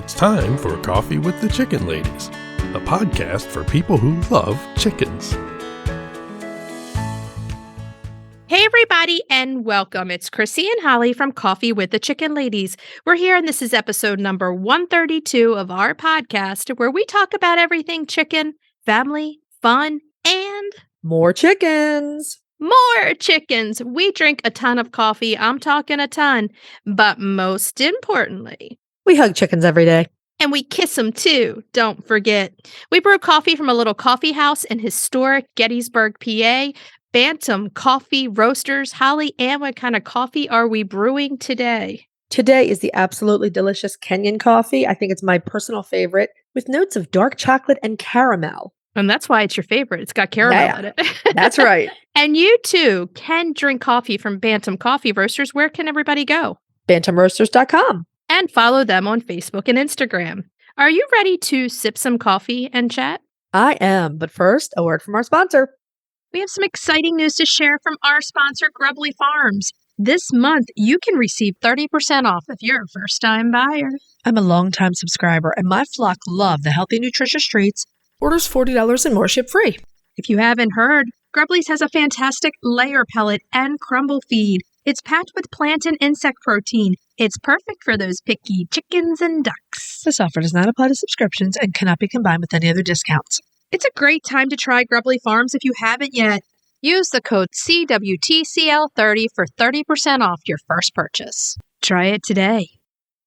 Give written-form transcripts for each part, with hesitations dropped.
It's time for Coffee with the Chicken Ladies, a podcast for people who love chickens. Hey everybody, and welcome. It's Chrissy and Holly from Coffee with the Chicken Ladies. We're here, and this is episode number 132 of our podcast, where we talk about everything chicken, family, fun, and more chickens. More chickens. We drink a ton of coffee. I'm talking a ton. But most importantly, we hug chickens every day. And we kiss them too. Don't forget. We brew coffee from a little coffee house in historic Gettysburg, PA. Bantam Coffee Roasters. Holly Ann, what kind of coffee are we brewing today? Today is the absolutely delicious Kenyan coffee. I think it's my personal favorite, with notes of dark chocolate and caramel. And that's why it's your favorite. It's got caramel in it. That's right. And you too can drink coffee from Bantam Coffee Roasters. Where can everybody go? BantamRoasters.com. And follow them on Facebook and Instagram. Are you ready to sip some coffee and chat? I am. But first, a word from our sponsor. We have some exciting news to share from our sponsor, Grubbly Farms. This month, you can receive 30% off if you're a first-time buyer. I'm a longtime subscriber, and my flock love the healthy, nutritious treats. Orders $40 and more ship free. If you haven't heard, Grubbly's has a fantastic layer pellet and crumble feed. It's packed with plant and insect protein. It's perfect for those picky chickens and ducks. This offer does not apply to subscriptions and cannot be combined with any other discounts. It's a great time to try Grubbly Farms if you haven't yet. Use the code CWTCL30 for 30% off your first purchase. Try it today.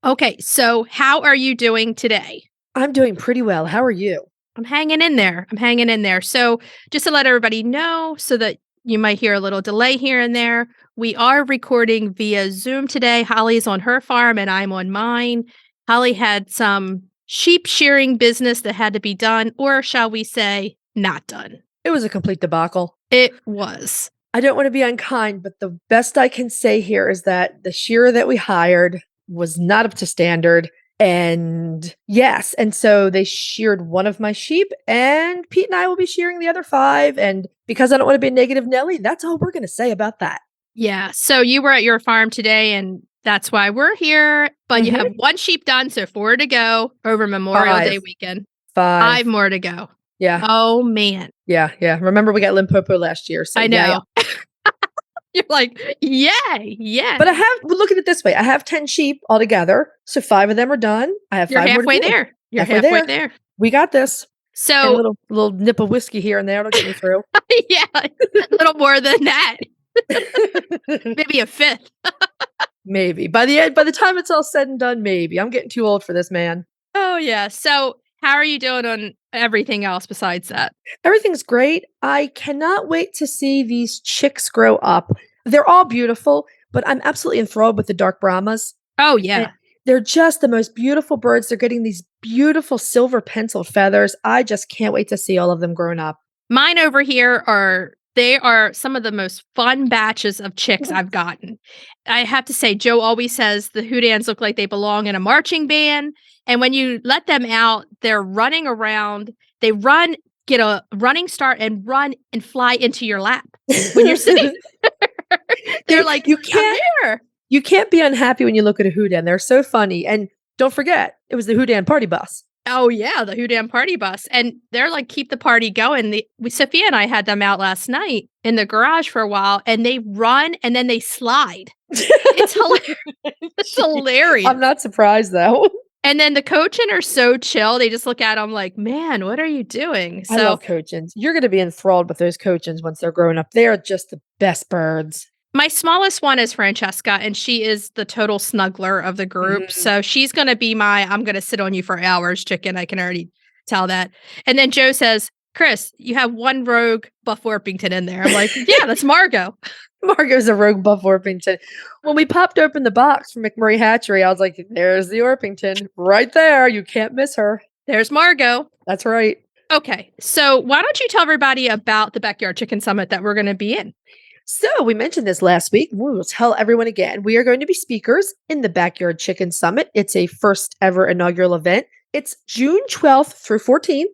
Okay, so how are you doing today? I'm doing pretty well. How are you? I'm hanging in there. So just to let everybody know, so that you might hear a little delay here and there, we are recording via Zoom today. Holly's on her farm and I'm on mine. Holly had some sheep shearing business that had to be done, or shall we say, not done. It was a complete debacle. It was. I don't want to be unkind, but the best I can say here is that the shearer that we hired was not up to standard. And yes, and so they sheared one of my sheep, and Pete and I will be shearing the other 5. And because I don't want to be a negative Nelly, that's all we're going to say about that. Yeah. So you were at your farm today, and that's why we're here. But you have 1 sheep done, so 4 to go over Memorial Day weekend. 5 more to go. Yeah. Oh, man. Yeah. Remember, we got Limpopo last year. So I know. Yeah. You're like, yay. But look at it this way. I have 10 sheep altogether. So 5 of them are done. I have 5 You're more halfway to do. there. You're halfway there. We got this. So and a little nip of whiskey here and there. It'll get me through. Yeah. A little more than that. Maybe a 5th. Maybe. By the time it's all said and done, maybe. I'm getting too old for this, man. Oh, yeah. So how are you doing on everything else besides that? Everything's great. I cannot wait to see these chicks grow up. They're all beautiful, but I'm absolutely enthralled with the dark Brahmas. Oh, yeah. And they're just the most beautiful birds. They're getting these beautiful silver penciled feathers. I just can't wait to see all of them grown up. Mine over here are some of the most fun batches of chicks I've gotten. I have to say, Joe always says the Houdans look like they belong in a marching band. And when you let them out, they're running around. They run, get a running start, and run and fly into your lap when you're sitting. They're like, you can't be unhappy when you look at a Houdan. They're so funny. And don't forget, it was the Houdan party bus. Oh, yeah, the Houdan party bus. And they're like, keep the party going. Sophia and I had them out last night in the garage for a while, and they run and then they slide. It's hilarious. It's hilarious. I'm not surprised, though. And then the Cochin are so chill. They just look at them like, man, what are you doing? I love Cochins. You're going to be enthralled with those Cochins once they're grown up. They are just the best birds. My smallest one is Francesca, and she is the total snuggler of the group. Mm-hmm. So she's going to be I'm going to sit on you for hours chicken. I can already tell that. And then Joe says, Chris, you have 1 rogue Buff Orpington in there. I'm like, yeah, that's Margot. Margot's a rogue Buff Orpington. When we popped open the box from McMurray Hatchery, I was like, there's the Orpington right there. You can't miss her. There's Margot. That's right. Okay. So why don't you tell everybody about the Backyard Chicken Summit that we're going to be in? So we mentioned this last week. We will tell everyone again. We are going to be speakers in the Backyard Chicken Summit. It's a first ever inaugural event. It's June 12th through 14th.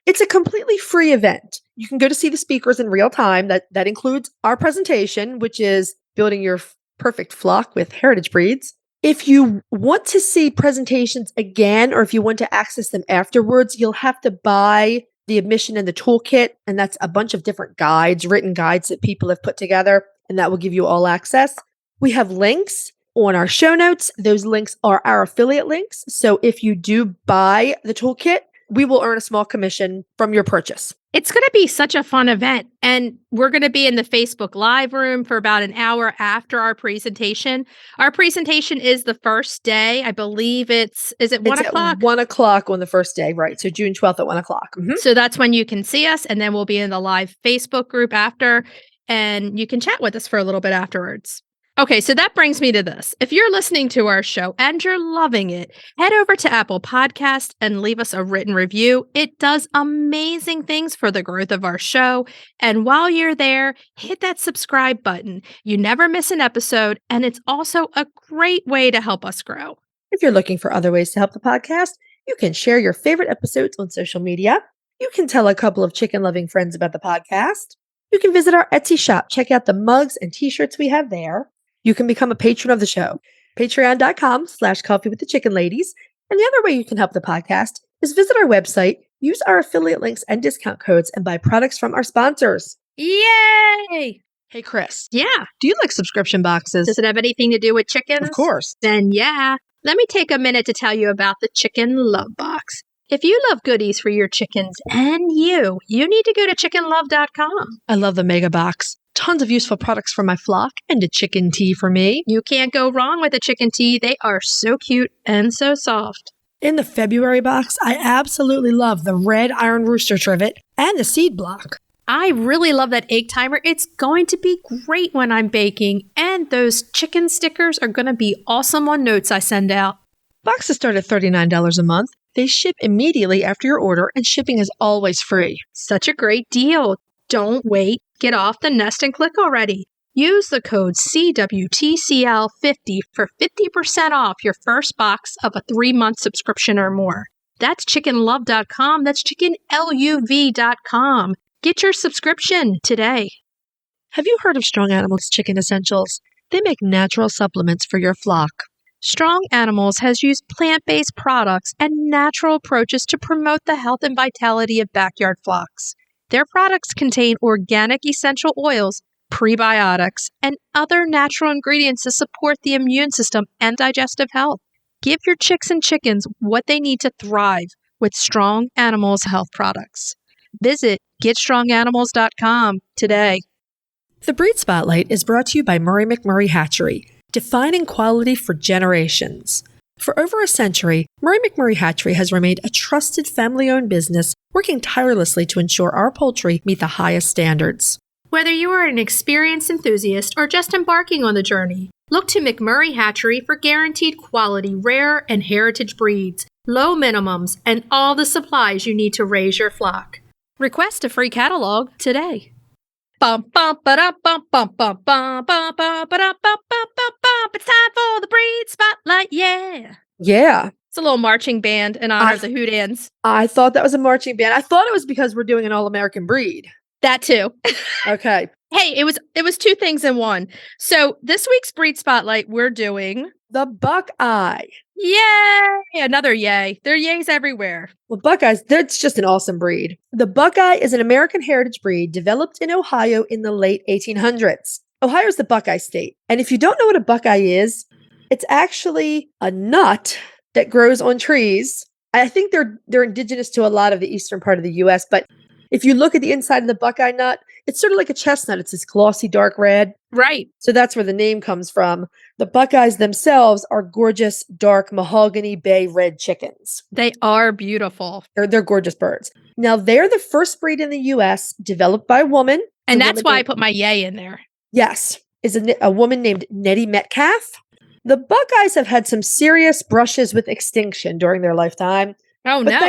It's a completely free event. You can go to see the speakers in real time. That includes our presentation, which is building your perfect flock with heritage breeds. If you want to see presentations again, or if you want to access them afterwards, you'll have to buy the admission and the toolkit. And that's a bunch of different guides, written guides that people have put together, and that will give you all access. We have links on our show notes. Those links are our affiliate links. So if you do buy the toolkit, we will earn a small commission from your purchase. It's going to be such a fun event. And we're going to be in the Facebook Live room for about an hour after our presentation. Our presentation is the first day. I believe is it 1 o'clock? At 1 o'clock on the first day, right? So June 12th at 1 o'clock. Mhm. So that's when you can see us. And then we'll be in the live Facebook group after. And you can chat with us for a little bit afterwards. Okay, so that brings me to this. If you're listening to our show and you're loving it, head over to Apple Podcast and leave us a written review. It does amazing things for the growth of our show. And while you're there, hit that subscribe button. You never miss an episode, and it's also a great way to help us grow. If you're looking for other ways to help the podcast, you can share your favorite episodes on social media. You can tell a couple of chicken-loving friends about the podcast. You can visit our Etsy shop. Check out the mugs and t-shirts we have there. You can become a patron of the show, patreon.com/coffeewiththechickenladies. And the other way you can help the podcast is visit our website, use our affiliate links and discount codes, and buy products from our sponsors. Yay! Hey, Chris, Yeah. do you like subscription boxes? Does it have anything to do with chickens? Of course. Then yeah. Let me take a minute to tell you about the Chicken Love Box. If you love goodies for your chickens and you need to go to chickenlove.com. I love the mega box. Tons of useful products for my flock and a chicken tea for me. You can't go wrong with a chicken tea. They are so cute and so soft. In the February box, I absolutely love the red iron rooster trivet and the seed block. I really love that egg timer. It's going to be great when I'm baking. And those chicken stickers are going to be awesome on notes I send out. Boxes start at $39 a month. They ship immediately after your order, and shipping is always free. Such a great deal. Don't wait. Get off the nest and click already. Use the code CWTCL50 for 50% off your first box of a 3-month subscription or more. That's chickenlove.com. That's chickenluv.com. Get your subscription today. Have you heard of Strong Animals Chicken Essentials? They make natural supplements for your flock. Strong Animals has used plant-based products and natural approaches to promote the health and vitality of backyard flocks. Their products contain organic essential oils, prebiotics, and other natural ingredients to support the immune system and digestive health. Give your chicks and chickens what they need to thrive with Strong Animals health products. Visit GetStrongAnimals.com today. The Breed Spotlight is brought to you by Murray McMurray Hatchery, defining quality for generations. For over a century, Murray McMurray Hatchery has remained a trusted family-owned business, working tirelessly to ensure our poultry meet the highest standards. Whether you are an experienced enthusiast or just embarking on the journey, look to McMurray Hatchery for guaranteed quality, rare and heritage breeds, low minimums, and all the supplies you need to raise your flock. Request a free catalog today. Bum bum ba bum bum bum bum bum bum ba bum bum bum bum. It's time for the Breed Spotlight, yeah. Yeah. It's a little marching band in honor of the Hootans. I thought that was a marching band. I thought it was because we're doing an all-American breed. That too. Okay. Hey, it was 2 things in one. So this week's Breed Spotlight, we're doing The Buckeye. yay! Another yay. There are yays everywhere. Well, Buckeyes, that's just an awesome breed. The Buckeye is an American heritage breed developed in Ohio in the late 1800s. Ohio is the Buckeye state. And if you don't know what a Buckeye is, it's actually a nut that grows on trees. I think they're indigenous to a lot of the eastern part of the U.S., but if you look at the inside of the Buckeye nut, it's sort of like a chestnut. It's this glossy dark red. Right. So that's where the name comes from. The Buckeyes themselves are gorgeous, dark mahogany bay red chickens. They are beautiful. They're gorgeous birds. Now, they're the first breed in the U.S. developed by a woman. And A that's woman why I named- put my yay in there. Yes, is a woman named Nettie Metcalf. The Buckeyes have had some serious brushes with extinction during their lifetime. Oh, But no.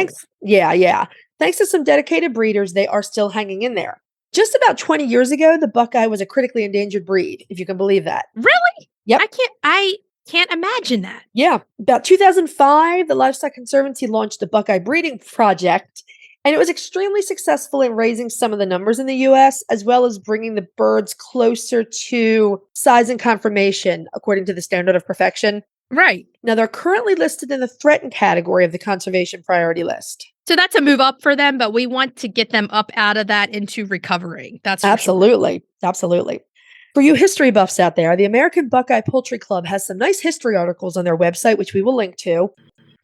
Thanks to some dedicated breeders, they are still hanging in there. Just about 20 years ago, the Buckeye was a critically endangered breed, if you can believe that. Really? Yep. I can't imagine that. Yeah. About 2005, the Livestock Conservancy launched the Buckeye Breeding Project, and it was extremely successful in raising some of the numbers in the U.S., as well as bringing the birds closer to size and conformation, according to the standard of perfection. Right. Now, they're currently listed in the threatened category of the conservation priority list. So that's a move up for them, but we want to get them up out of that into recovering. That's for sure. Absolutely. Absolutely. For you history buffs out there, the American Buckeye Poultry Club has some nice history articles on their website, which we will link to.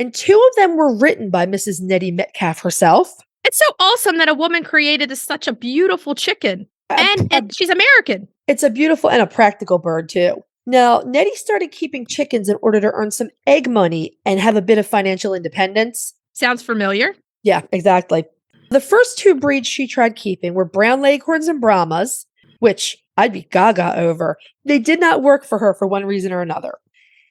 And 2 of them were written by Mrs. Nettie Metcalf herself. It's so awesome that a woman created such a beautiful chicken. And she's American. It's a beautiful and a practical bird, too. Now, Nettie started keeping chickens in order to earn some egg money and have a bit of financial independence. Sounds familiar. Yeah, exactly. The first 2 breeds she tried keeping were brown leghorns and Brahmas, which I'd be gaga over. They did not work for her for one reason or another.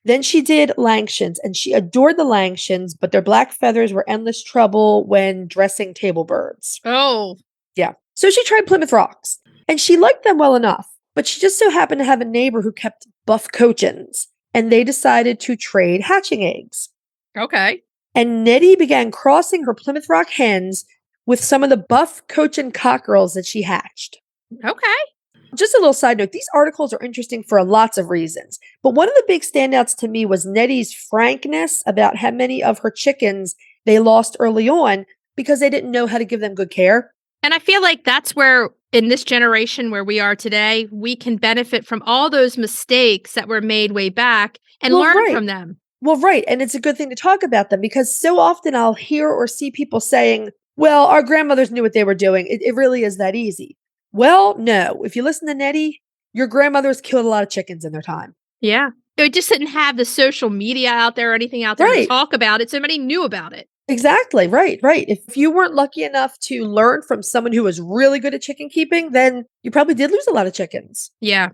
Then she did Langshan's, and she adored the Langshan's, but their black feathers were endless trouble when dressing table birds. Oh. Yeah. So she tried Plymouth Rocks, and she liked them well enough, but she just so happened to have a neighbor who kept buff Cochins, and they decided to trade hatching eggs. Okay. And Nettie began crossing her Plymouth Rock hens with some of the buff Cochin cockerels that she hatched. Okay. Just a little side note, these articles are interesting for lots of reasons. But one of the big standouts to me was Nettie's frankness about how many of her chickens they lost early on because they didn't know how to give them good care. And I feel like that's where, in this generation where we are today, we can benefit from all those mistakes that were made way back and Well, learn right. from them. Well, right. And it's a good thing to talk about them because so often I'll hear or see people saying, well, our grandmothers knew what they were doing. It really is that easy. Well, no. If you listen to Nettie, your grandmothers killed a lot of chickens in their time. Yeah. They just didn't have the social media out there or anything out there to Right. talk about it. So many knew about it. Exactly. Right. Right. If you weren't lucky enough to learn from someone who was really good at chicken keeping, then you probably did lose a lot of chickens. Yeah.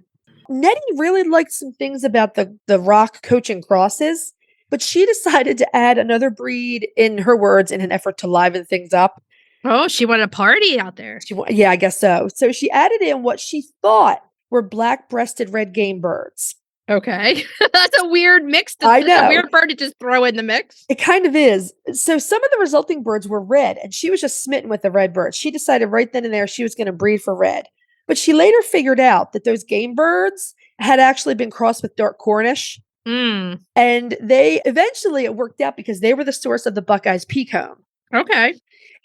Nettie really liked some things about the rock Cochin crosses, but she decided to add another breed, in her words, in an effort to liven things up. Oh, she wanted a party out there. Yeah, I guess so. So she added in what she thought were black-breasted red game birds. Okay. That's a weird mix. I That's a know. weird bird to just throw in the mix. It kind of is. So some of the resulting birds were red, and she was just smitten with the red birds. She decided right then and there she was going to breed for red. But she later figured out that those game birds had actually been crossed with dark Cornish. Mm. And they eventually it worked out because they were the source of the Buckeyes peacocke. Okay.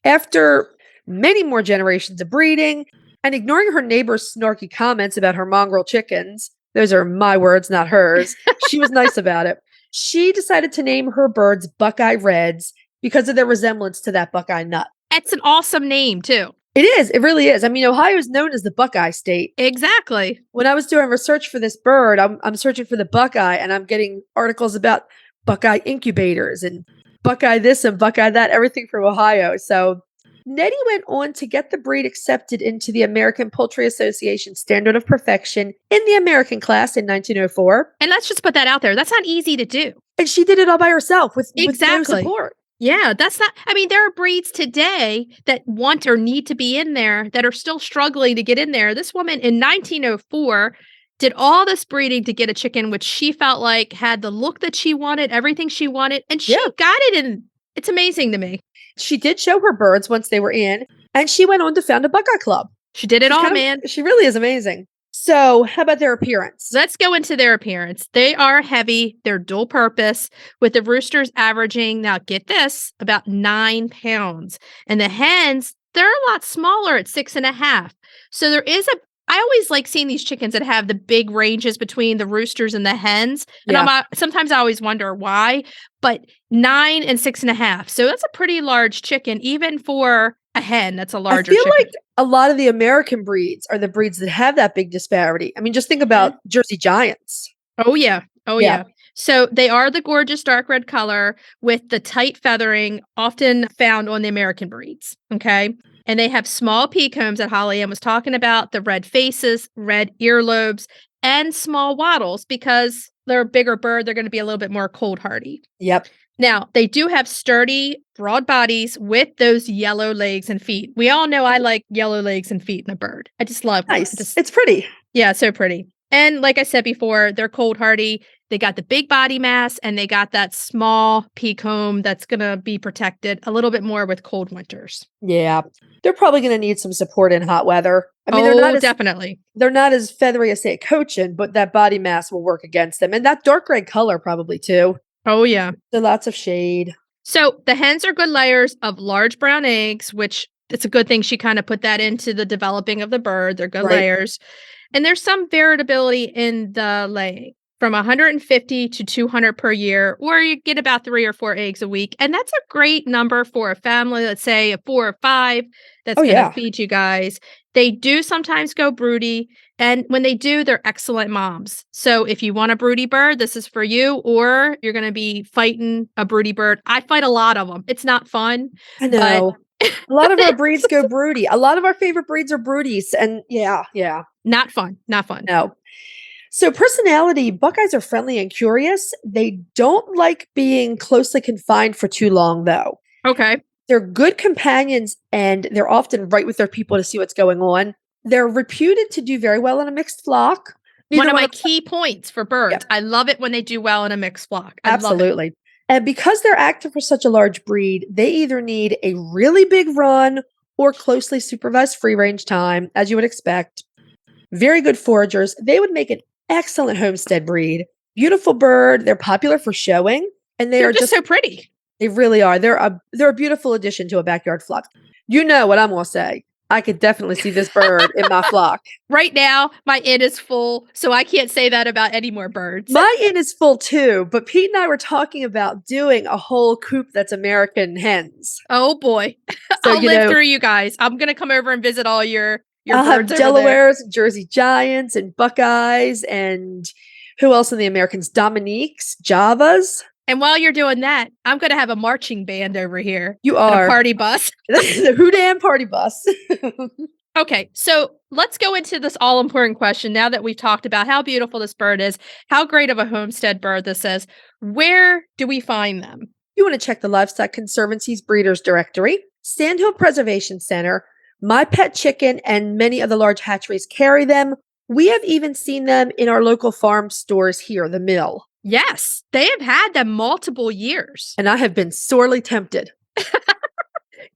After many more generations of breeding and ignoring her neighbor's snarky comments about her mongrel chickens, those are my words, not hers. She was nice about it. She decided to name her birds Buckeye Reds because of their resemblance to that Buckeye nut. It's an awesome name, too. It is. It really is. I mean, Ohio is known as the Buckeye State. Exactly. When I was doing research for this bird, I'm searching for the Buckeye, and I'm getting articles about Buckeye incubators and Buckeye this and Buckeye that, everything from Ohio. So Nettie went on to get the breed accepted into the American Poultry Association Standard of Perfection in the American class in 1904. And let's just put that out there. That's not easy to do. And she did it all by herself with no Exactly. support. Yeah, that's not, I mean, there are breeds today that want or need to be in there that are still struggling to get in there. This woman in 1904 did all this breeding to get a chicken, which she felt like had the look that she wanted, everything she wanted, and she got it. And it's amazing to me. She did show her birds once they were in, and she went on to found a Buckeye Club. She did it all, man. She really is amazing. So, how about their appearance? Let's go into their appearance. They are heavy. They're dual purpose, with the roosters averaging, now get this, about 9 pounds. And the hens, they're a lot smaller at 6.5. So there is I always like seeing these chickens that have the big ranges between the roosters and the hens. And sometimes I always wonder why, but 9 and 6.5. So that's a pretty large chicken, even for a hen. That's a larger chicken. I feel like a lot of the American breeds are the breeds that have that big disparity. I mean, just think about Jersey Giants. Oh, yeah. Oh, yeah. So they are the gorgeous dark red color with the tight feathering often found on the American breeds. Okay. And they have small peacombs that Holly Ann was talking about, the red faces, red earlobes, and small wattles because they're a bigger bird. They're going to be a little bit more cold hardy. Yep. Now, they do have sturdy, broad bodies with those yellow legs and feet. We all know I like yellow legs and feet in a bird. I just love Nice. It's pretty. Yeah, so pretty. And like I said before, they're cold hardy. They got the big body mass and they got that small pea comb that's going to be protected a little bit more with cold winters. Yeah. They're probably going to need some support in hot weather. I mean, Definitely. They're not as feathery as, say, a Cochin, but that body mass will work against them. And that dark gray color probably too. Oh, yeah. So lots of shade. So the hens are good layers of large brown eggs, which it's a good thing she kind of put that into the developing of the bird. They're good layers. And there's some variability in the laying, from 150 to 200 per year, or you get about 3 or 4 eggs a week. And that's a great number for a family, let's say a 4 or 5 that's going to feed you guys. They do sometimes go broody. And when they do, they're excellent moms. So if you want a broody bird, this is for you, or you're going to be fighting a broody bird. I fight a lot of them. It's not fun. I know. A lot of our breeds go broody. A lot of our favorite breeds are broodies. And yeah. Not fun. Not fun. No. So personality, Buckeyes are friendly and curious. They don't like being closely confined for too long, though. Okay. They're good companions, and they're often right with their people to see what's going on. They're reputed to do very well in a mixed flock. One of my key points for birds. Yep. I love it when they do well in a mixed flock. Absolutely. And because they're active for such a large breed, they either need a really big run or closely supervised free-range time, as you would expect. Very good foragers. They would make an excellent homestead breed. Beautiful bird. They're popular for showing, and they're just so pretty. They really are. They're a beautiful addition to a backyard flock. You know what I'm going to say. I could definitely see this bird in my flock. Right now, my inn is full, so I can't say that about any more birds. My inn is full too, but Pete and I were talking about doing a whole coop that's American hens. Oh boy. So, I'll live through you guys. I'm going to come over and visit all your I'll birds. Have Delawares and Jersey Giants and Buckeyes and who else in the Americans? Dominiques, Javas. And while you're doing that, I'm going to have a marching band over here. You are. A party bus. The Houdan party bus. Okay, so let's go into this all-important question now that we've talked about how beautiful this bird is, how great of a homestead bird this is. Where do we find them? You want to check the Livestock Conservancy's Breeders Directory, Sandhill Preservation Center, My Pet Chicken, and many of the large hatcheries carry them. We have even seen them in our local farm stores here, the mill. Yes, they have had them multiple years. And I have been sorely tempted.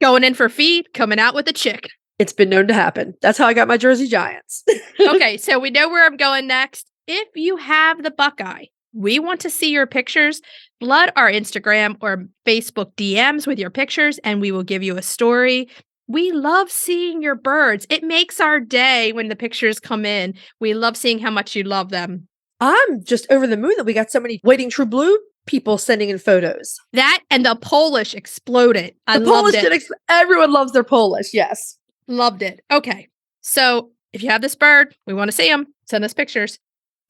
Going in for feed, coming out with a chick. It's been known to happen. That's how I got my Jersey Giants. Okay, so we know where I'm going next. If you have the Buckeye, we want to see your pictures. Flood our Instagram or Facebook DMs with your pictures, and we will give you a story. We love seeing your birds. It makes our day when the pictures come in. We love seeing how much you love them. I'm just over the moon that we got so many Waiting True Blue people sending in photos. That and the Polish exploded. I loved it. Everyone loves their Polish. Yes. Loved it. Okay. So if you have this bird, we want to see them. Send us pictures.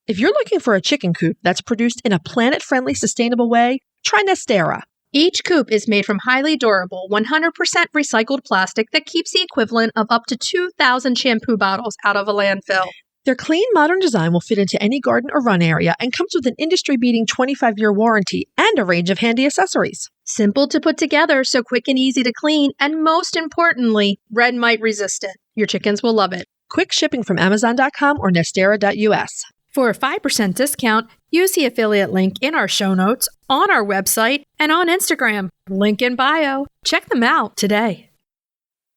If you're looking for a chicken coop that's produced in a planet-friendly, sustainable way, try Nestera. Each coop is made from highly durable, 100% recycled plastic that keeps the equivalent of up to 2,000 shampoo bottles out of a landfill. Their clean, modern design will fit into any garden or run area and comes with an industry-beating 25-year warranty and a range of handy accessories. Simple to put together, so quick and easy to clean, and most importantly, red mite resistant. Your chickens will love it. Quick shipping from Amazon.com or Nestera.us. For a 5% discount, use the affiliate link in our show notes, on our website, and on Instagram. Link in bio. Check them out today.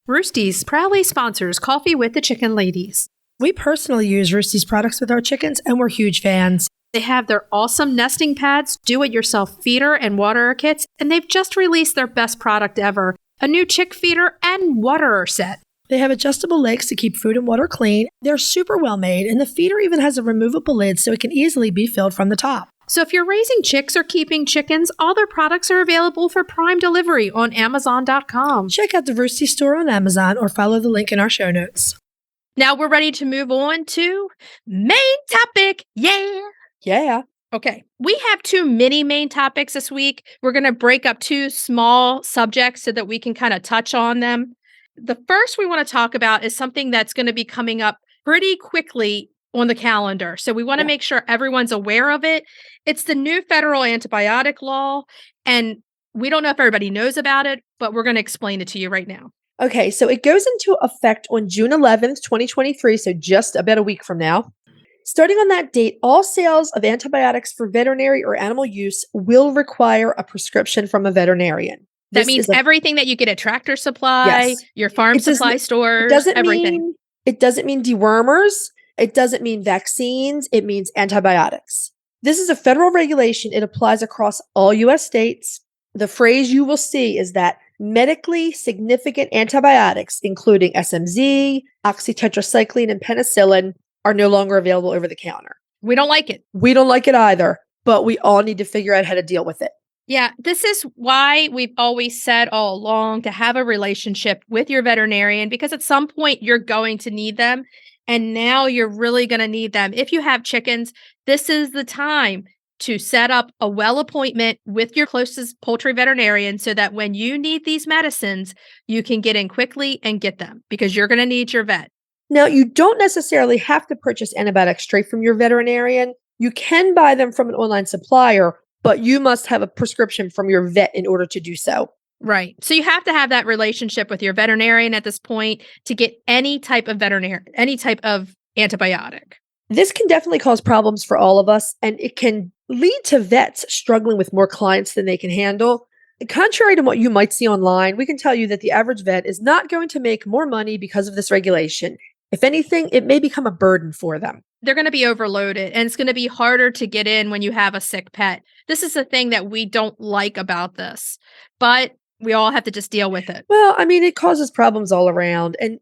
Roosty's proudly sponsors Coffee with the Chicken Ladies. We personally use Roosty's products with our chickens, and we're huge fans. They have their awesome nesting pads, do-it-yourself feeder and waterer kits, and they've just released their best product ever, a new chick feeder and waterer set. They have adjustable legs to keep food and water clean. They're super well made, and the feeder even has a removable lid so it can easily be filled from the top. So if you're raising chicks or keeping chickens, all their products are available for Prime delivery on Amazon.com. Check out the Roosty store on Amazon or follow the link in our show notes. Now we're ready to move on to main topic. Yeah. Okay. We have 2 mini main topics this week. We're going to break up 2 small subjects so that we can kind of touch on them. The first we want to talk about is something that's going to be coming up pretty quickly on the calendar. So we want to make sure everyone's aware of it. It's the new federal antibiotic law. And we don't know if everybody knows about it, but we're going to explain it to you right now. Okay, so it goes into effect on June 11th, 2023, so just about a week from now. Starting on that date, all sales of antibiotics for veterinary or animal use will require a prescription from a veterinarian. That This means is a everything that you get at Tractor Supply, yes. your farm It does supply it stores, doesn't everything. mean it doesn't mean dewormers, it doesn't mean vaccines, it means antibiotics. This is a federal regulation. It applies across all US states. The phrase you will see is that medically significant antibiotics, including SMZ, oxytetracycline, and penicillin, are no longer available over the counter. We don't like it. We don't like it either, but we all need to figure out how to deal with it. Yeah, this is why we've always said all along to have a relationship with your veterinarian, because at some point you're going to need them. And now you're really going to need them. If you have chickens, this is the time to set up a well appointment with your closest poultry veterinarian so that when you need these medicines, you can get in quickly and get them because you're going to need your vet. Now, you don't necessarily have to purchase antibiotics straight from your veterinarian. You can buy them from an online supplier, but you must have a prescription from your vet in order to do so. Right. So you have to have that relationship with your veterinarian at this point to get any type of antibiotic. This can definitely cause problems for all of us, and it can lead to vets struggling with more clients than they can handle. Contrary to what you might see online, we can tell you that the average vet is not going to make more money because of this regulation. If anything, it may become a burden for them. They're going to be overloaded, and it's going to be harder to get in when you have a sick pet. This is the thing that we don't like about this, but we all have to just deal with it. Well, I mean, it causes problems all around. And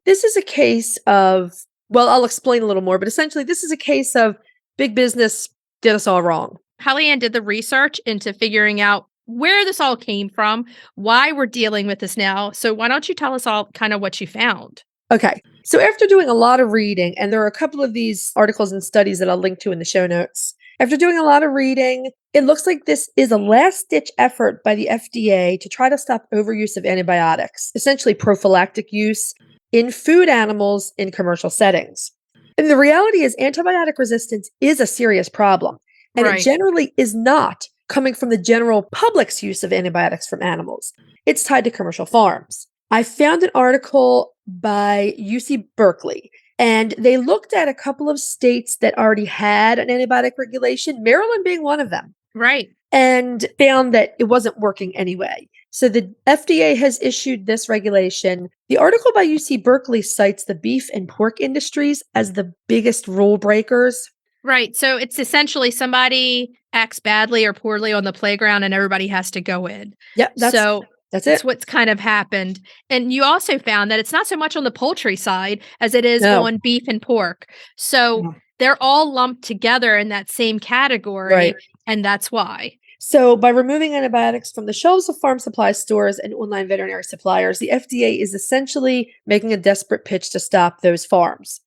this is a case of, well, I'll explain a little more, but essentially, this is a case of big business did us all wrong. Holly Ann did the research into figuring out where this all came from, why we're dealing with this now. So why don't you tell us all kind of what you found? Okay. So after doing a lot of reading, and there are a couple of these articles and studies that I'll link to in the show notes. After doing a lot of reading, it looks like this is a last-ditch effort by the FDA to try to stop overuse of antibiotics, essentially prophylactic use in food animals in commercial settings. And the reality is antibiotic resistance is a serious problem, and Right. it generally is not coming from the general public's use of antibiotics from animals. It's tied to commercial farms. I found an article by UC Berkeley, and they looked at a couple of states that already had an antibiotic regulation, Maryland being one of them, Right. and found that it wasn't working anyway. So the FDA has issued this regulation. The article by UC Berkeley cites the beef and pork industries as the biggest rule breakers. Right. So it's essentially somebody acts badly or poorly on the playground and everybody has to go in. Yep, that's That's it. what's kind of happened. And you also found that it's not so much on the poultry side as it is No. on beef and pork. So No. they're all lumped together in that same category. Right. And that's why. So, by removing antibiotics from the shelves of farm supply stores and online veterinary suppliers, the FDA is essentially making a desperate pitch to stop those farms.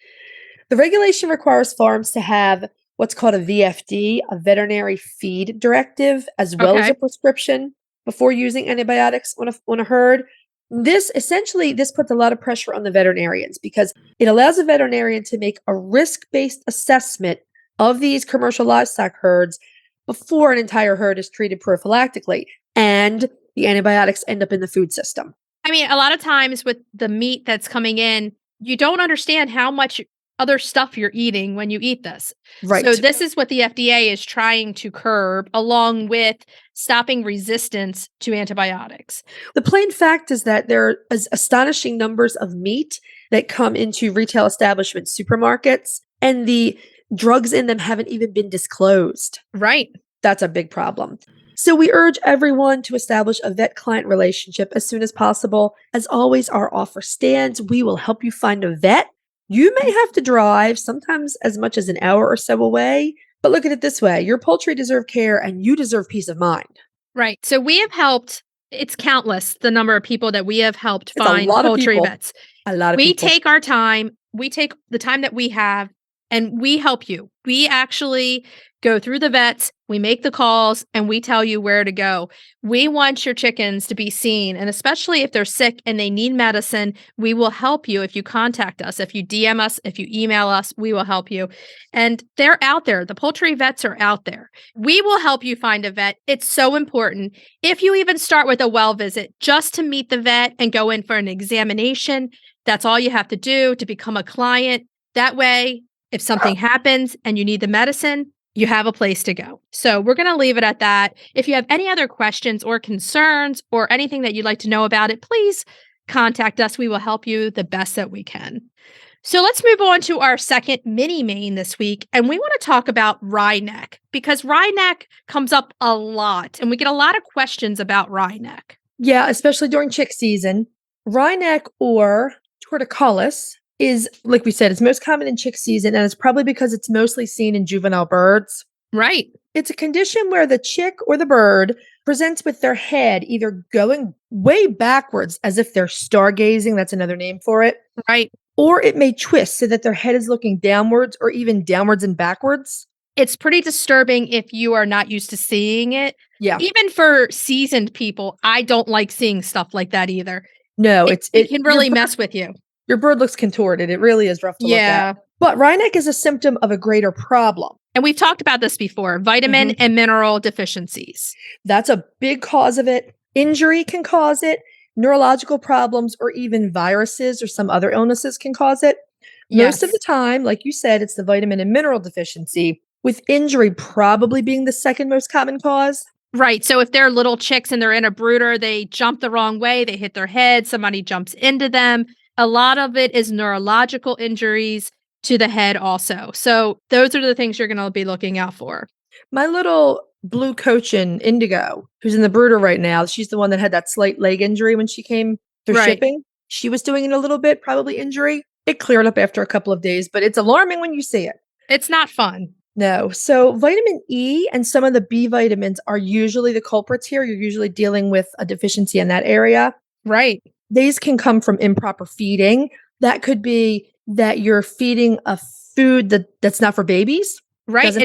The regulation requires farms to have what's called a VFD, a veterinary feed directive, as well as Okay. a prescription before using antibiotics on a herd. This puts a lot of pressure on the veterinarians because it allows a veterinarian to make a risk-based assessment of these commercial livestock herds before an entire herd is treated prophylactically, and the antibiotics end up in the food system. I mean, a lot of times with the meat that's coming in, you don't understand how much other stuff you're eating when you eat this. Right. So this is what the FDA is trying to curb along with stopping resistance to antibiotics. The plain fact is that there are astonishing numbers of meat that come into retail establishments, supermarkets, and the drugs in them haven't even been disclosed. Right. That's a big problem. So we urge everyone to establish a vet-client relationship as soon as possible. As always, our offer stands. We will help you find a vet. You may have to drive, sometimes as much as an hour or so away, but look at it this way. Your poultry deserve care and you deserve peace of mind. Right. So we have helped, it's countless the number of people that we have helped It's a find lot of poultry people. vets. A lot of We people. take our time, we take the time that we have, and we help you. We actually go through the vets, we make the calls, and we tell you where to go. We want your chickens to be seen, and especially if they're sick and they need medicine, we will help you if you contact us. If you DM us, if you email us, we will help you. And they're out there. The poultry vets are out there. We will help you find a vet. It's so important. If you even start with a well visit, just to meet the vet and go in for an examination, that's all you have to do to become a client. That way, If something happens and you need the medicine, you have a place to go. So we're going to leave it at that. If you have any other questions or concerns or anything that you'd like to know about it, please contact us. We will help you the best that we can. So let's move on to our second mini main this week. And we want to talk about wry neck because wry neck comes up a lot and we get a lot of questions about wry neck. Yeah, especially during chick season. Wry neck or torticollis is, like we said, it's most common in chick season, and it's probably because it's mostly seen in juvenile birds. Right. It's a condition where the chick or the bird presents with their head either going way backwards as if they're stargazing, that's another name for it, Right. or it may twist so that their head is looking downwards or even downwards and backwards. It's pretty disturbing if you are not used to seeing it. Yeah. Even for seasoned people, I don't like seeing stuff like that either. No, it can really mess with you. Your bird looks contorted. It really is rough to look at. But wry neck is a symptom of a greater problem. And we've talked about this before, vitamin and mineral deficiencies. That's a big cause of it. Injury can cause it. Neurological problems or even viruses or some other illnesses can cause it. Most of the time, like you said, it's the vitamin and mineral deficiency, with injury probably being the second most common cause. Right. So if they're little chicks and they're in a brooder, they jump the wrong way, they hit their head, somebody jumps into them. A lot of it is neurological injuries to the head also. So those are the things you're going to be looking out for. My little blue cochin, Indigo, who's in the brooder right now, she's the one that had that slight leg injury when she came through shipping. She was doing it a little bit, probably injury. It cleared up after a couple of days, but it's alarming when you see it. It's not fun. No. So vitamin E and some of the B vitamins are usually the culprits here. You're usually dealing with a deficiency in that area. Right. These can come from improper feeding. That could be that you're feeding a food that's not for babies. Right. And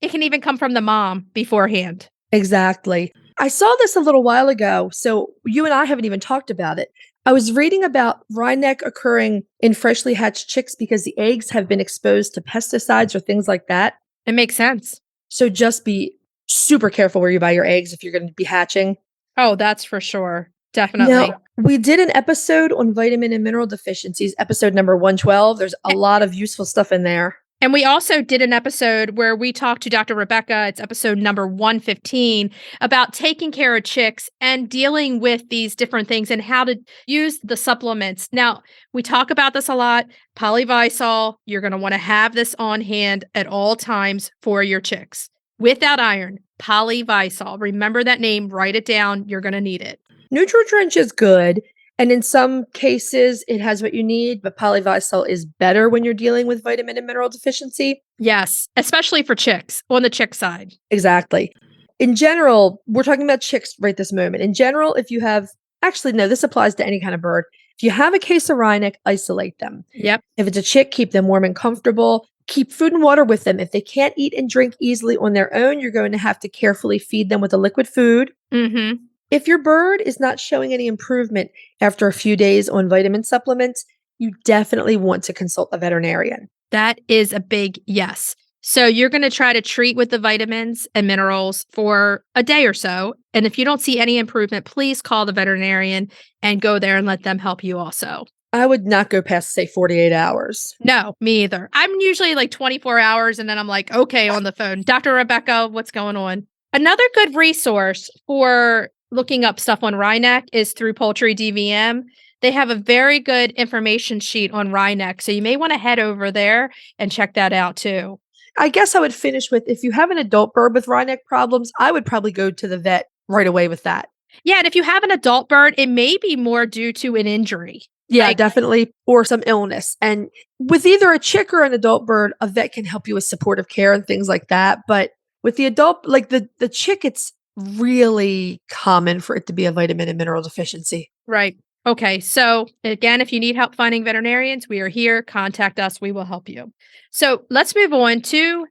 it can even come from the mom beforehand. Exactly. I saw this a little while ago. So you and I haven't even talked about it. I was reading about wry neck occurring in freshly hatched chicks because the eggs have been exposed to pesticides or things like that. It makes sense. So just be super careful where you buy your eggs if you're going to be hatching. Oh, that's for sure. Definitely. Now, we did an episode on vitamin and mineral deficiencies, episode number 112. There's a lot of useful stuff in there. And we also did an episode where we talked to Dr. Rebecca, it's episode number 115, about taking care of chicks and dealing with these different things and how to use the supplements. Now, we talk about this a lot. Polyvisol, you're going to want to have this on hand at all times for your chicks. Without iron, Polyvisol. Remember that name, write it down. You're going to need it. Nutri-Drench is good. And in some cases, it has what you need, but Polyvisol is better when you're dealing with vitamin and mineral deficiency. Yes, especially for chicks, on the chick side. Exactly. In general, we're talking about chicks right this moment. In general, if you have, actually, no, this applies to any kind of bird. If you have a case of wry neck, isolate them. Yep. If it's a chick, keep them warm and comfortable. Keep food and water with them. If they can't eat and drink easily on their own, you're going to have to carefully feed them with a liquid food. Mm-hmm. If your bird is not showing any improvement after a few days on vitamin supplements, you definitely want to consult a veterinarian. That is a big yes. So you're going to try to treat with the vitamins and minerals for a day or so. And if you don't see any improvement, please call the veterinarian and go there and let them help you also. I would not go past, say, 48 hours. No, me either. I'm usually like 24 hours and then I'm like, okay, on the phone. Dr. Rebecca, what's going on? Another good resource for looking up stuff on wry neck is through Poultry DVM. They have a very good information sheet on wry neck. So you may want to head over there and check that out too. I guess I would finish with, if you have an adult bird with wry neck problems, I would probably go to the vet right away with that. Yeah. And if you have an adult bird, it may be more due to an injury. Yeah, definitely. Or some illness. And with either a chick or an adult bird, a vet can help you with supportive care and things like that. But with the adult, like the chick, it's really common for it to be a vitamin and mineral deficiency. Right. Okay. So again, if you need help finding veterinarians, we are here. Contact us. We will help you. So let's move on to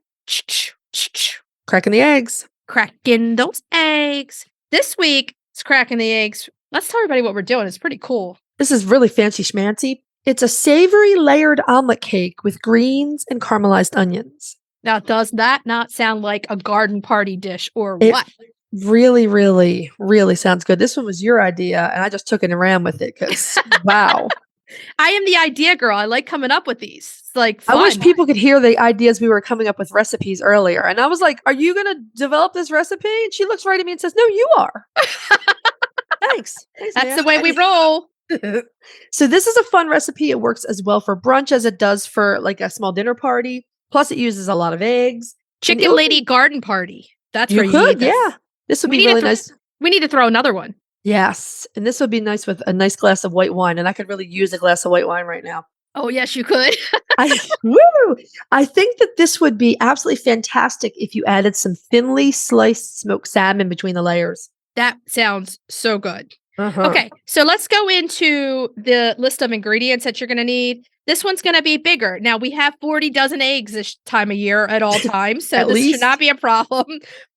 cracking the eggs. Cracking those eggs. This week, it's cracking the eggs. Let's tell everybody what we're doing. It's pretty cool. This is really fancy schmancy. It's a savory layered omelet cake with greens and caramelized onions. Now, does that not sound like a garden party dish or what? Really, really, really sounds good. This one was your idea, and I just took it and ran with it because, wow. I am the idea girl. I like coming up with these. It's like I fun. wish people could hear the ideas we were coming up with recipes earlier. And I was like, are you going to develop this recipe? And she looks right at me and says, no, you are. Thanks. That's the way we roll. So this is a fun recipe. It works as well for brunch as it does for like a small dinner party. Plus it uses a lot of eggs. Chicken Lady Garden Party. That's where You you need could, this. yeah. This would We be need to really throw- nice. We need to throw another one. Yes. And this would be nice with a nice glass of white wine. And I could really use a glass of white wine right now. Oh, yes, you could. Woo! I think that this would be absolutely fantastic if you added some thinly sliced smoked salmon between the layers. That sounds so good. Uh-huh. Okay, so let's go into the list of ingredients that you're going to need. This one's going to be bigger. Now, we have 40 dozen eggs this time of year at all times, so At this least. should not be a problem.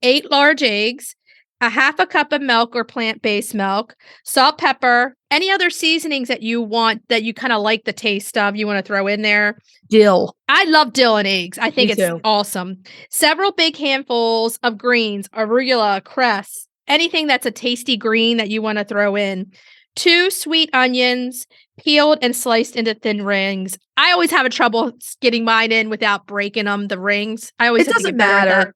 8 large eggs, a half a cup of milk or plant-based milk, salt, pepper, any other seasonings that you want that you kind of like the taste of, you want to throw in there. Dill. I love dill and eggs. I think Me it's too. awesome. Several big handfuls of greens, arugula, cress, anything that's a tasty green that you want to throw in. 2 sweet onions, peeled and sliced into thin rings. I always have a trouble getting mine in without breaking them, the rings. I always It have to doesn't get better at matter.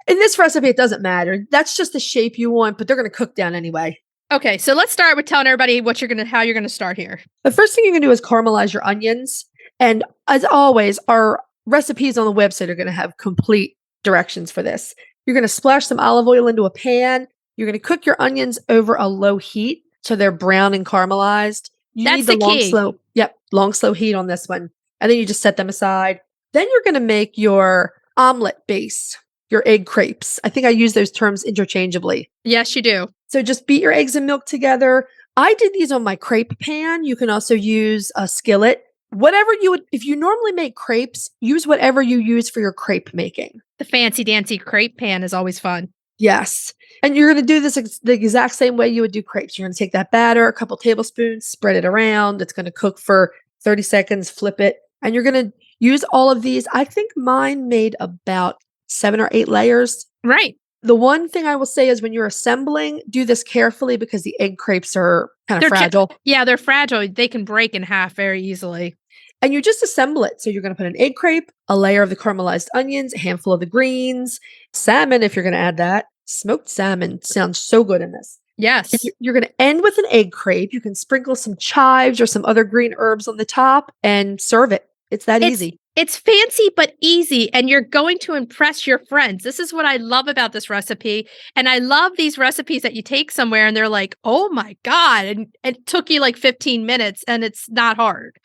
In this recipe, it doesn't matter. That's just the shape you want, but they're going to cook down anyway. that. Okay, so let's start with telling everybody how you're gonna start here. The first thing you're going to do is caramelize your onions. And as always, our recipes on the website are going to have complete directions for this. You're going to splash some olive oil into a pan. You're going to cook your onions over a low heat so they're brown and caramelized. You That's need the the long, key. slow, long, slow heat on this one. And then you just set them aside. Then you're going to make your omelet base, your egg crepes. I think I use those terms interchangeably. Yes, you do. So just beat your eggs and milk together. I did these on my crepe pan. You can also use a skillet. Whatever you would, if you normally make crepes, use whatever you use for your crepe making. The fancy dancy crepe pan is always fun. Yes. And you're going to do this the exact same way you would do crepes. You're going to take that batter, a couple tablespoons, spread it around. It's going to cook for 30 seconds, flip it. And you're going to use all of these. I think mine made about 7 or 8 layers. Right. The one thing I will say is when you're assembling, do this carefully because the egg crepes are kind of They're fragile. Yeah, they're fragile. They can break in half very easily. And you just assemble it. So you're going to put an egg crepe, a layer of the caramelized onions, a handful of the greens, salmon, if you're going to add that. Smoked salmon sounds so good in this. Yes. You're going to end with an egg crepe. You can sprinkle some chives or some other green herbs on the top and serve it. It's that easy. It's fancy but easy, and you're going to impress your friends. This is what I love about this recipe. And I love these recipes that you take somewhere and they're like, oh my God. And it took you like 15 minutes and it's not hard.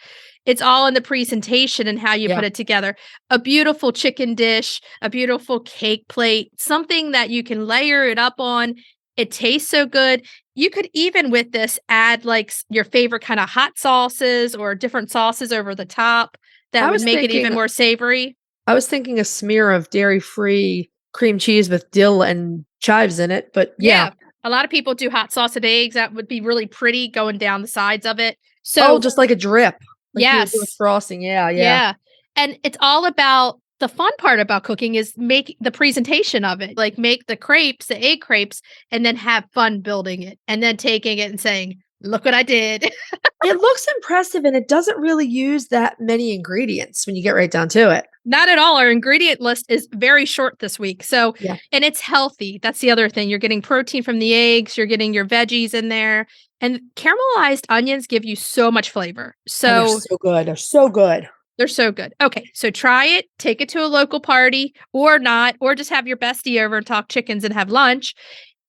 It's all in the presentation and how you put it together. A beautiful chicken dish, a beautiful cake plate, something that you can layer it up on. It tastes so good. You could even with this add like your favorite kind of hot sauces or different sauces over the top. That would make it even more savory. I was thinking a smear of dairy-free cream cheese with dill and chives in it, but yeah. A lot of people do hot sauce and eggs. That would be really pretty going down the sides of it. So just like a drip. Like you would do with yes. frosting. Yeah. And it's all about the fun part about cooking is make the presentation of it. Like make the crepes, the egg crepes, and then have fun building it and then taking it and saying, look what I did. It looks impressive and it doesn't really use that many ingredients when you get right down to it. Not at all. Our ingredient list is very short this week. So, and it's healthy. That's the other thing. You're getting protein from the eggs, you're getting your veggies in there, and caramelized onions give you so much flavor. So, they're so good. They're so good. They're so good. Okay, so try it, take it to a local party or not, or just have your bestie over and talk chickens and have lunch.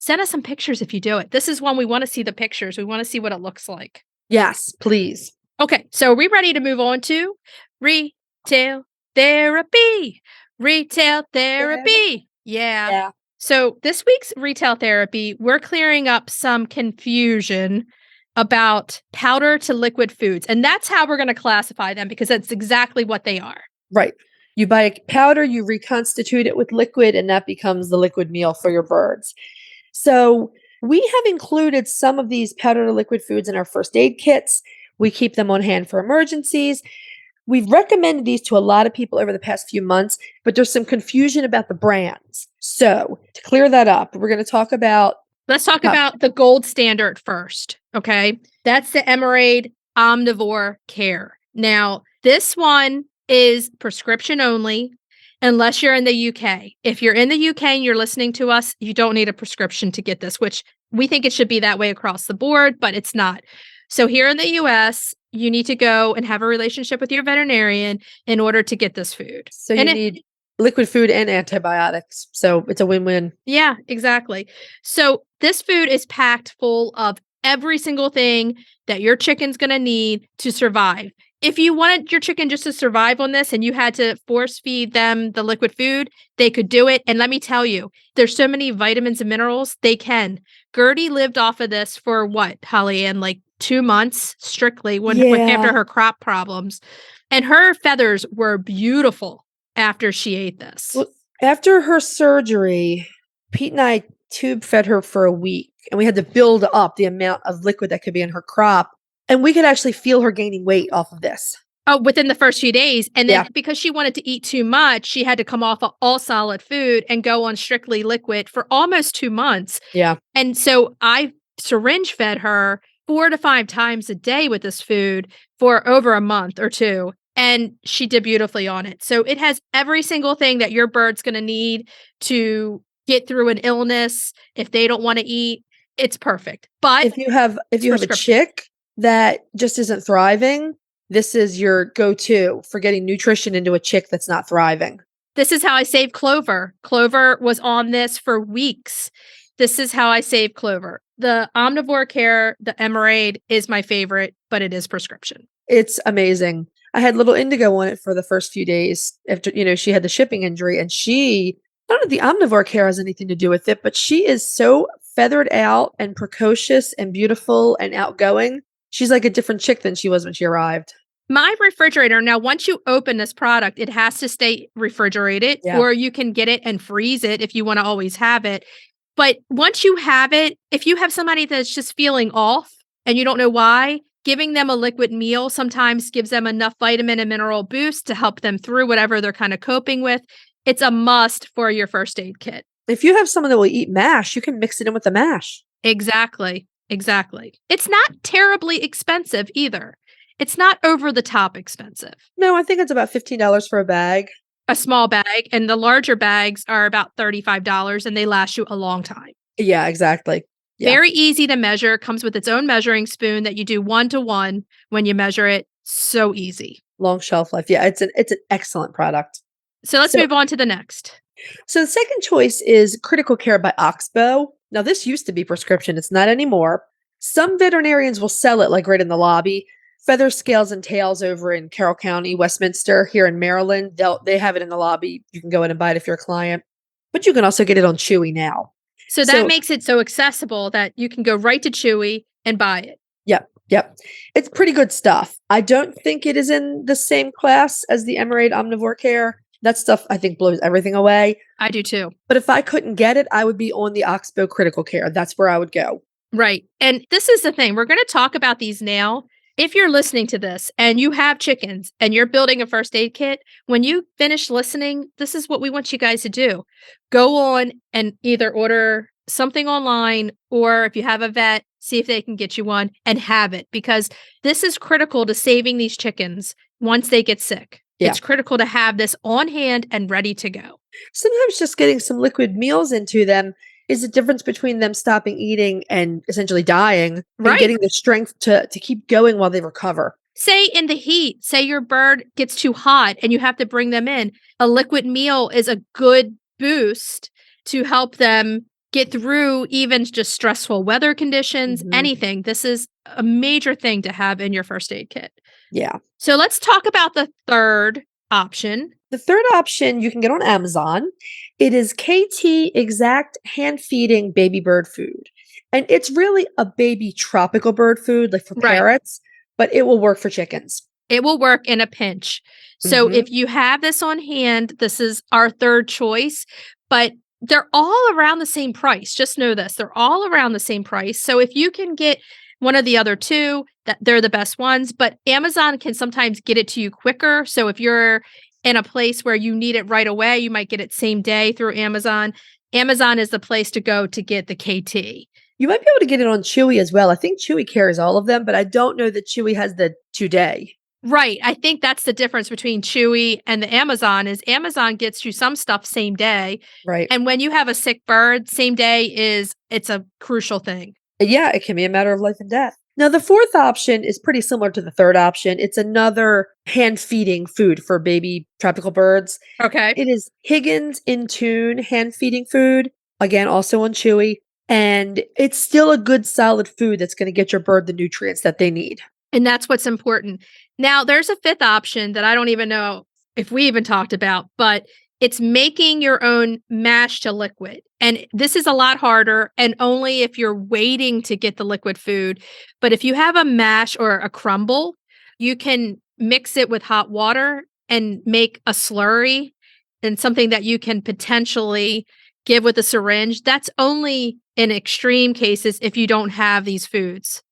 Send us some pictures if you do it. This is one we want to see the pictures. We want to see what it looks like. Yes, please. Okay, so are we ready to move on to retail therapy? Retail therapy. Yeah. So this week's retail therapy, we're clearing up some confusion about powder to liquid foods. And that's how we're going to classify them because that's exactly what they are. Right. You buy a powder, you reconstitute it with liquid, and that becomes the liquid meal for your birds. So we have included some of these powder to liquid foods in our first aid kits. We keep them on hand for emergencies. We've recommended these to a lot of people over the past few months, but there's some confusion about the brands. So to clear that up, we're going to talk about Let's talk about the gold standard first, okay? That's the Emerade Omnivore Care. Now, this one is prescription only unless you're in the UK. If you're in the UK and you're listening to us, you don't need a prescription to get this, which we think it should be that way across the board, but it's not. So here in the US, you need to go and have a relationship with your veterinarian in order to get this food. So you need liquid food and antibiotics. So it's a win-win. Yeah, exactly. So this food is packed full of every single thing that your chicken's going to need to survive. If you wanted your chicken just to survive on this and you had to force feed them the liquid food, they could do it. And let me tell you, there's so many vitamins and minerals, they can. Gertie lived off of this for what, Holly Ann, like 2 months strictly after her crop problems. And her feathers were beautiful after she ate this. Well, after her surgery, Pete and I tube fed her for a week, and we had to build up the amount of liquid that could be in her crop. And we could actually feel her gaining weight off of this. Oh, within the first few days. And then because she wanted to eat too much, she had to come off of all solid food and go on strictly liquid for almost 2 months. Yeah. And so I syringe fed her 4 to 5 times a day with this food for over a month or 2. And she did beautifully on it. So it has every single thing that your bird's going to need to get through an illness. If they don't want to eat, it's perfect. But if you have a chick that just isn't thriving, this is your go-to for getting nutrition into a chick that's not thriving. This is how I saved Clover. Clover was on this for weeks. This is how I saved Clover. The Omnivore Care, the Emerade, is my favorite, but it is prescription. It's amazing. I had little Indigo on it for the first few days after, she had the shipping injury, and I don't know if the Omnivore Care has anything to do with it, but she is so feathered out and precocious and beautiful and outgoing. She's like a different chick than she was when she arrived. My refrigerator, now once you open this product, it has to stay refrigerated, or you can get it and freeze it if you want to always have it. But once you have it, if you have somebody that's just feeling off and you don't know why, giving them a liquid meal sometimes gives them enough vitamin and mineral boost to help them through whatever they're kind of coping with. It's a must for your first aid kit. If you have someone that will eat mash, you can mix it in with the mash. Exactly. It's not terribly expensive either. It's not over the top expensive. No, I think it's about $15 for a bag. A small bag, and the larger bags are about $35, and they last you a long time. Yeah, exactly. Yeah. Very easy to measure. Comes with its own measuring spoon that you do 1-to-1 when you measure it. So easy. Long shelf life. Yeah, it's an excellent product. So let's move on to the next. So the second choice is Critical Care by Oxbow. Now, this used to be prescription. It's not anymore. Some veterinarians will sell it like right in the lobby. Feathers, Scales, and Tails over in Carroll County, Westminster, here in Maryland. They have it in the lobby. You can go in and buy it if you're a client. But you can also get it on Chewy now. So that makes it so accessible that you can go right to Chewy and buy it. Yep. It's pretty good stuff. I don't think it is in the same class as the Emerade Omnivore Care. That stuff, I think, blows everything away. I do too. But if I couldn't get it, I would be on the Oxbow Critical Care. That's where I would go. Right. And this is the thing. We're going to talk about these now. If you're listening to this and you have chickens and you're building a first aid kit, when you finish listening, this is what we want you guys to do. Go on and either order something online, or if you have a vet, see if they can get you one and have it, because this is critical to saving these chickens once they get sick. Yeah. It's critical to have this on hand and ready to go. Sometimes just getting some liquid meals into them is the difference between them stopping eating and essentially dying, and getting the strength to keep going while they recover. Say in the heat, say your bird gets too hot and you have to bring them in. A liquid meal is a good boost to help them get through even just stressful weather conditions, anything. This is a major thing to have in your first aid kit. Yeah. So let's talk about the third option. The third option you can get on Amazon. It is KT Exact Hand Feeding Baby Bird Food. And it's really a baby tropical bird food, like for parrots, but it will work for chickens. It will work in a pinch. So if you have this on hand, this is our third choice, but they're all around the same price. Just know this. They're all around the same price. So if you can get one of the other two, they're the best ones, but Amazon can sometimes get it to you quicker. So if you're in a place where you need it right away, you might get it same day through Amazon. Amazon is the place to go to get the KT. You might be able to get it on Chewy as well. I think Chewy carries all of them, but I don't know that Chewy has the 2-day. Right. I think that's the difference between Chewy and the Amazon is Amazon gets you some stuff same day. Right. And when you have a sick bird, same day it's a crucial thing. Yeah, it can be a matter of life and death. Now, the fourth option is pretty similar to the third option. It's another hand feeding food for baby tropical birds. Okay. It is Higgins Intune hand feeding food. Again, also on Chewy. And it's still a good solid food that's going to get your bird the nutrients that they need. And that's what's important. Now, there's a fifth option that I don't even know if we even talked about, but it's making your own mash to liquid. And this is a lot harder and only if you're waiting to get the liquid food. But if you have a mash or a crumble, you can mix it with hot water and make a slurry and something that you can potentially give with a syringe. That's only in extreme cases if you don't have these foods.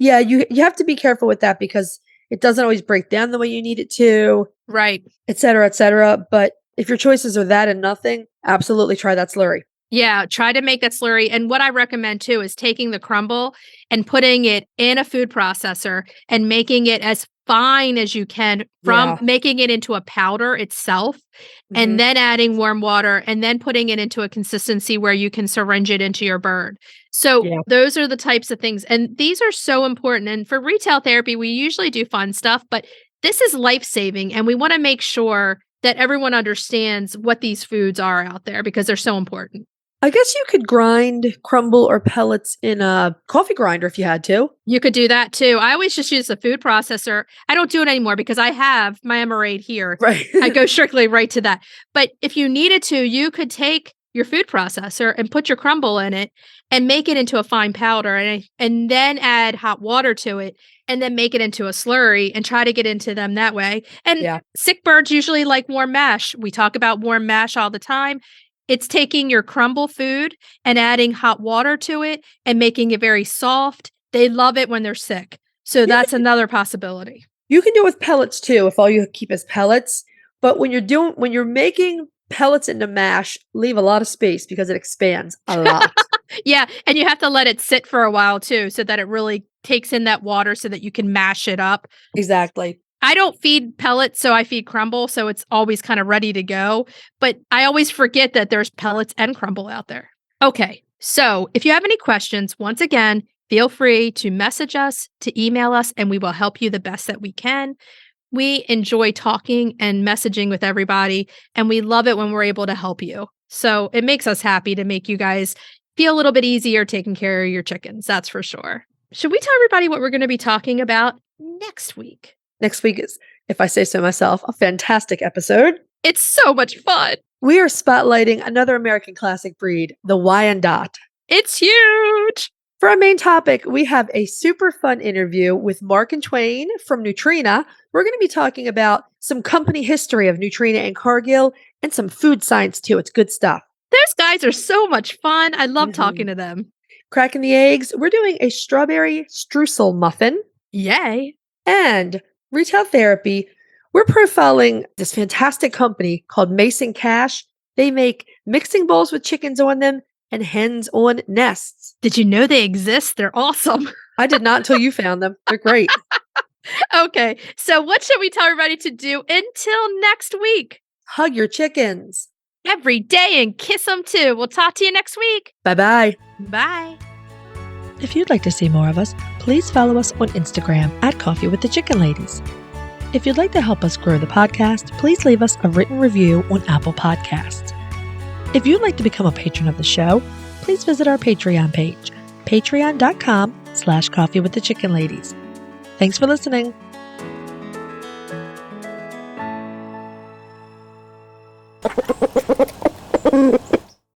Yeah, you have to be careful with that because it doesn't always break down the way you need it to, Right. et cetera, et cetera. But if your choices are that and nothing, absolutely try that slurry. Yeah, try to make that slurry. And what I recommend too is taking the crumble and putting it in a food processor and making it as fine as you can from making it into a powder itself and then adding warm water and then putting it into a consistency where you can syringe it into your bird. So those are the types of things. And these are so important. And for retail therapy, we usually do fun stuff, but this is life-saving. And we want to make sure that everyone understands what these foods are out there because they're so important. I guess you could grind crumble or pellets in a coffee grinder if you had to. You could do that too. I always just use a food processor. I don't do it anymore because I have my Emerade here. Right. I go strictly right to that. But if you needed to, you could take your food processor and put your crumble in it and make it into a fine powder and then add hot water to it and then make it into a slurry and try to get into them that way. And sick birds usually like warm mash. We talk about warm mash all the time. It's taking your crumble food and adding hot water to it and making it very soft. They love it when they're sick. So that's another possibility. You can do it with pellets too, if all you keep is pellets. But when you're making pellets into mash, leave a lot of space because it expands a lot. Yeah. And you have to let it sit for a while too, so that it really takes in that water so that you can mash it up. Exactly. I don't feed pellets, so I feed crumble, so it's always kind of ready to go. But I always forget that there's pellets and crumble out there. Okay, so if you have any questions, once again, feel free to message us, to email us, and we will help you the best that we can. We enjoy talking and messaging with everybody, and we love it when we're able to help you. So it makes us happy to make you guys feel a little bit easier taking care of your chickens, that's for sure. Should we tell everybody what we're going to be talking about next week? Next week is, if I say so myself, a fantastic episode. It's so much fun. We are spotlighting another American classic breed, the Wyandotte. It's huge. For our main topic, we have a super fun interview with Mark and Twain from Nutrena. We're going to be talking about some company history of Nutrena and Cargill and some food science too. It's good stuff. Those guys are so much fun. I love talking to them. Cracking the eggs. We're doing a strawberry streusel muffin. Yay. And retail therapy, we're profiling this fantastic company called Mason Cash. They make mixing bowls with chickens on them and hens on nests. Did you know they exist? They're awesome. I did not until you found them. They're great. Okay, so what should we tell everybody to do until next week? Hug your chickens. Every day and kiss them too. We'll talk to you next week. Bye-bye. Bye. If you'd like to see more of us, please follow us on Instagram at Coffee with the Chicken Ladies. If you'd like to help us grow the podcast, please leave us a written review on Apple Podcasts. If you'd like to become a patron of the show, please visit our Patreon page, patreon.com/Coffee with the Chicken Ladies. Thanks for listening.